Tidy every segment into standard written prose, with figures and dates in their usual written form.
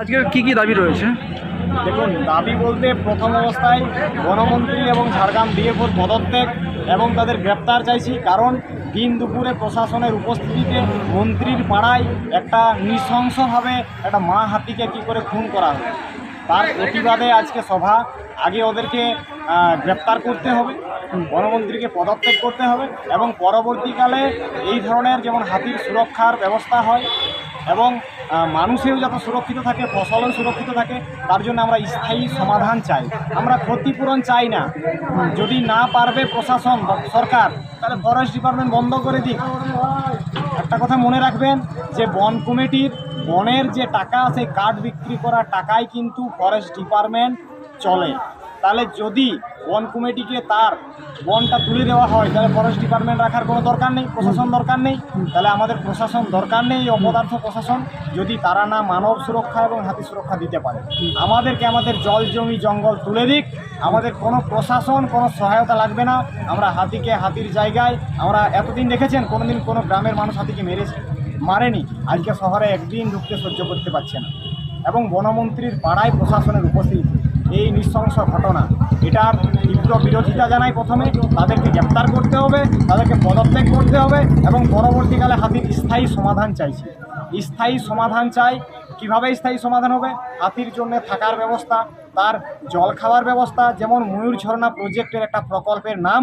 আজকে কি দাবি রয়েছে? দেখুন, দাবি বলতে প্রথম অবস্থায় বনমন্ত্রী এবং ঝাড়গ্রাম ডিএফওর পদত্যাগ এবং তাদের গ্রেপ্তার চাইছি। কারণ দিন দুপুরে প্রশাসনের উপস্থিতিতে মন্ত্রীর পাড়ায় একটা নৃশংসভাবে একটা মা হাতিকে কী করে খুন করা হয়, তার প্রতিবাদে আজকে সভা। আগে ওদেরকে গ্রেপ্তার করতে হবে, বনমন্ত্রীকে পদত্যাগ করতে হবে এবং পরবর্তীকালে এই ধরনের যেমন হাতির সুরক্ষার ব্যবস্থা হয় এবং মানুষেও যাতে সুরক্ষিত থাকে, ফসলও সুরক্ষিত থাকে, তার জন্য আমরা স্থায়ী সমাধান চাই। আমরা ক্ষতিপূরণ চাই না। যদি না পারবে প্রশাসন সরকার, তাহলে ফরেস্ট ডিপার্টমেন্ট বন্ধ করে দিক। একটা কথা মনে রাখবেন যে বন কমিটির বনের যে টাকা, সেই কাঠ বিক্রি করার টাকায় কিন্তু ফরেস্ট ডিপার্টমেন্ট চলে। তাহলে যদি বন কমিটিকে তার বনটা তুলে দেওয়া হয়, তাহলে ফরেস্ট ডিপার্টমেন্ট রাখার কোনো দরকার নেই, প্রশাসন দরকার নেই। তাহলে আমাদের প্রশাসন দরকার নেই, অপদার্থ প্রশাসন, যদি তারা না মানব সুরক্ষা এবং হাতি সুরক্ষা দিতে পারে। আমাদেরকে আমাদের জল জমি জঙ্গল তুলে দিক, আমাদের কোনো প্রশাসন কোনো সহায়তা লাগবে না। আমরা হাতিকে হাতির জায়গায়, আমরা এতদিন দেখেছেন কোনোদিন কোনো গ্রামের মানুষ হাতিকে মারেনি। আজকে শহরে একদিন ঢুকতে সহ্য করতে পারছে না। এবং বনমন্ত্রীর পাড়ায় প্রশাসনের উপস্থিতি, এই নৃশংস ঘটনা, এটার তীব্র বিরোধিতা জানাই। প্রথমে তাদেরকে গ্রেপ্তার করতে হবে, তাদেরকে পদত্যাগ করতে হবে এবং পরবর্তীকালে হাতির স্থায়ী সমাধান চাইছি। স্থায়ী সমাধান চাই। কিভাবে স্থায়ী সমাধান হবে? হাতির জন্য থাকার ব্যবস্থা, তার জল খাওয়ার ব্যবস্থা। যেমন ময়ূর ঝর্ণা প্রজেক্টের একটা প্রকল্পের নাম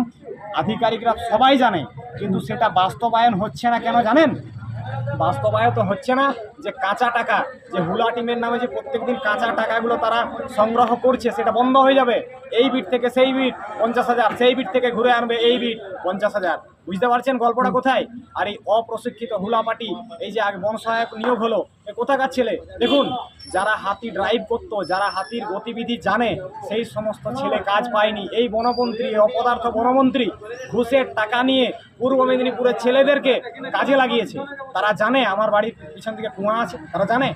আধিকারিকরা সবাই জানে, কিন্তু সেটা বাস্তবায়ন হচ্ছে না। কেন জানেন? বাস্তবায়িত হচ্ছে না যে কাঁচা টাকা, যে হুলা টিমের নামে যে প্রত্যেকদিন কাঁচা টাকাগুলো তারা সংগ্রহ করছে, সেটা বন্ধ হয়ে যাবে। এই বিট থেকে সেই বিট 50,000, সেই বিট থেকে ঘুরে আনবে এই বিট 50,000। বুঝতে পারছেন গল্পটা কোথায়? আর এই অপ্রশিক্ষিত হুলা পার্টি, এই যে আগে বন সহায়ক নিয়োগ হলো, এ কোথাকার ছেলে? দেখুন, যারা হাতি ড্রাইভ করতো, যারা হাতির গতিবিধি জানে, সেই সমস্ত ছেলে কাজ পায়নি। এই বনমন্ত্রী, অপদার্থ বনমন্ত্রী ঘুষের টাকা নিয়ে পূর্ব মেদিনীপুরের ছেলেদেরকে কাজে লাগিয়েছে। তারা জানে আমার বাড়ির পিছন দিকে কুয়া আছে, তারা জানে,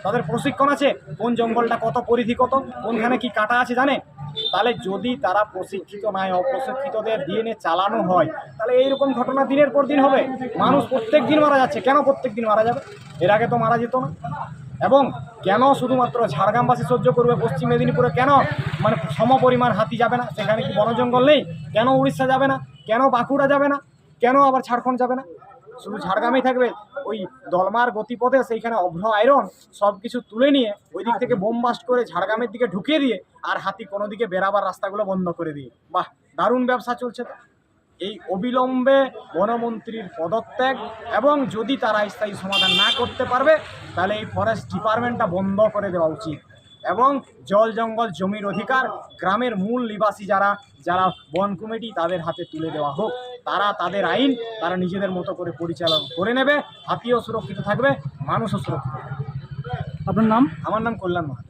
তাদের প্রশিক্ষণ আছে, কোন জঙ্গলটা কত পরিধি কত, কোনখানে কি কাটা আছে জানে। তাহলে যদি তারা প্রশিক্ষিত নয়, অপ্রশিক্ষিতদের দিয়ে চালানো হয়, তাহলে এইরকম ঘটনা দিনের পর দিন হবে। মানুষ প্রত্যেক দিন মারা যাচ্ছে। কেন প্রত্যেক দিন মারা যাবে? এর আগে তো মারা যেত না। এবং কেন শুধুমাত্র ঝাড়গ্রামবাসী সহ্য করবে, পশ্চিম মেদিনীপুরে কেন মানে সমপরিমাণ হাতি যাবে না? সেখানে কি বন জঙ্গল নেই? কেন উড়িষ্যা যাবে না? কেন বাঁকুড়া যাবে না? কেন আবার ঝাড়খণ্ড যাবে না? শুধু ঝাড়গ্রামেই থাকবে। ওই দলমার গতিপথে সেইখানে অভ্র আয়রন সব কিছু তুলে নিয়ে ওই দিক থেকে বোম বাস্ট করে ঝাড়গ্রামের দিকে ঢুকিয়ে দিয়ে, আর হাতি কোনো দিকে বেরাবার রাস্তাগুলো বন্ধ করে দিয়ে, বাহ, দারুণ ব্যবসা চলছে। এই অবিলম্বে বনমন্ত্রীর পদত্যাগ, এবং যদি তারা স্থায়ী সমাধান না করতে পারবে, তাহলে এই ফরেস্ট ডিপার্টমেন্টটা বন্ধ করে দেওয়া উচিত। এবং জল জঙ্গল জমির অধিকার গ্রামের মূল নিবাসী যারা যারা বন কমিটি, তাদের হাতে তুলে দেওয়া হোক। তারা তাদের আইন তারা নিজেদের মতো করে পরিচালনা করে নেবে। হাতিও সুরক্ষিত থাকবে, মানুষও সুরক্ষিত থাকবে। আপনার নাম? আমার নাম কল্যাণ মাহাতো।